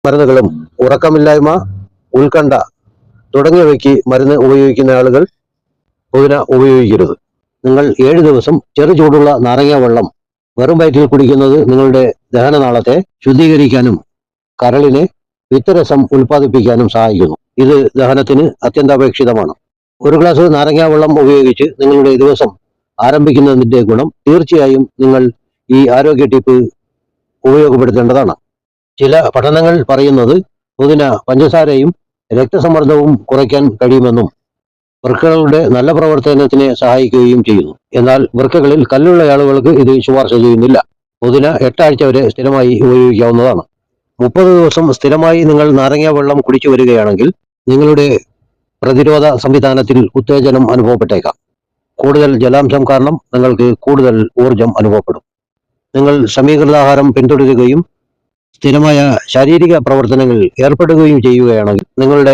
മരുന്നുകളും ഉറക്കമില്ലായ്മ, ഉത്കണ്ഠ തുടങ്ങിയവയ്ക്ക് മരുന്ന് ഉപയോഗിക്കുന്ന ആളുകൾ പുതിന ഉപയോഗിക്കരുത്. നിങ്ങൾ 7 ദിവസം ചെറു ചൂടുള്ള നാരങ്ങ വെള്ളം വെറും വയറ്റിൽ കുടിക്കുന്നത് നിങ്ങളുടെ ദഹനനാളത്തെ ശുദ്ധീകരിക്കാനും കരളിനെ പിത്തരസം ഉൽപ്പാദിപ്പിക്കാനും സഹായിക്കുന്നു. ഇത് ദഹനത്തിന് അത്യന്താപേക്ഷിതമാണ്. ഒരു ഗ്ലാസ് നാരങ്ങ വെള്ളം ഉപയോഗിച്ച് നിങ്ങളുടെ ദിവസം ആരംഭിക്കുന്നതിന്റെ ഗുണം തീർച്ചയായും നിങ്ങൾ ഈ ആരോഗ്യ ടിപ്പ് ഉപയോഗപ്പെടുത്തേണ്ടതാണ്. ചില പഠനങ്ങൾ പറയുന്നത് പുതിന പഞ്ചസാരയും രക്തസമ്മർദ്ദവും കുറയ്ക്കാൻ കഴിയുമെന്നും വൃക്കകളുടെ നല്ല പ്രവർത്തനത്തിനെ സഹായിക്കുകയും ചെയ്യുന്നു. എന്നാൽ വൃക്കകളിൽ കല്ലുള്ള ആളുകൾക്ക് ഇത് ശുപാർശ ചെയ്യുന്നില്ല. പുതിന 8 ആഴ്ച വരെ സ്ഥിരമായി ഉപയോഗിക്കാവുന്നതാണ്. 30 ദിവസം സ്ഥിരമായി നിങ്ങൾ നാരങ്ങ വെള്ളം കുടിച്ചു വരികയാണെങ്കിൽ നിങ്ങളുടെ പ്രതിരോധ സംവിധാനത്തിൽ ഉത്തേജനം അനുഭവപ്പെട്ടേക്കാം. കൂടുതൽ ജലാംശം കാരണം നിങ്ങൾക്ക് കൂടുതൽ ഊർജം അനുഭവപ്പെടും. നിങ്ങൾ സമീകൃതാഹാരം പിന്തുടരുകയും സ്ഥിരമായ ശാരീരിക പ്രവർത്തനങ്ങളിൽ ഏർപ്പെടുകയും ചെയ്യുകയാണെങ്കിൽ നിങ്ങളുടെ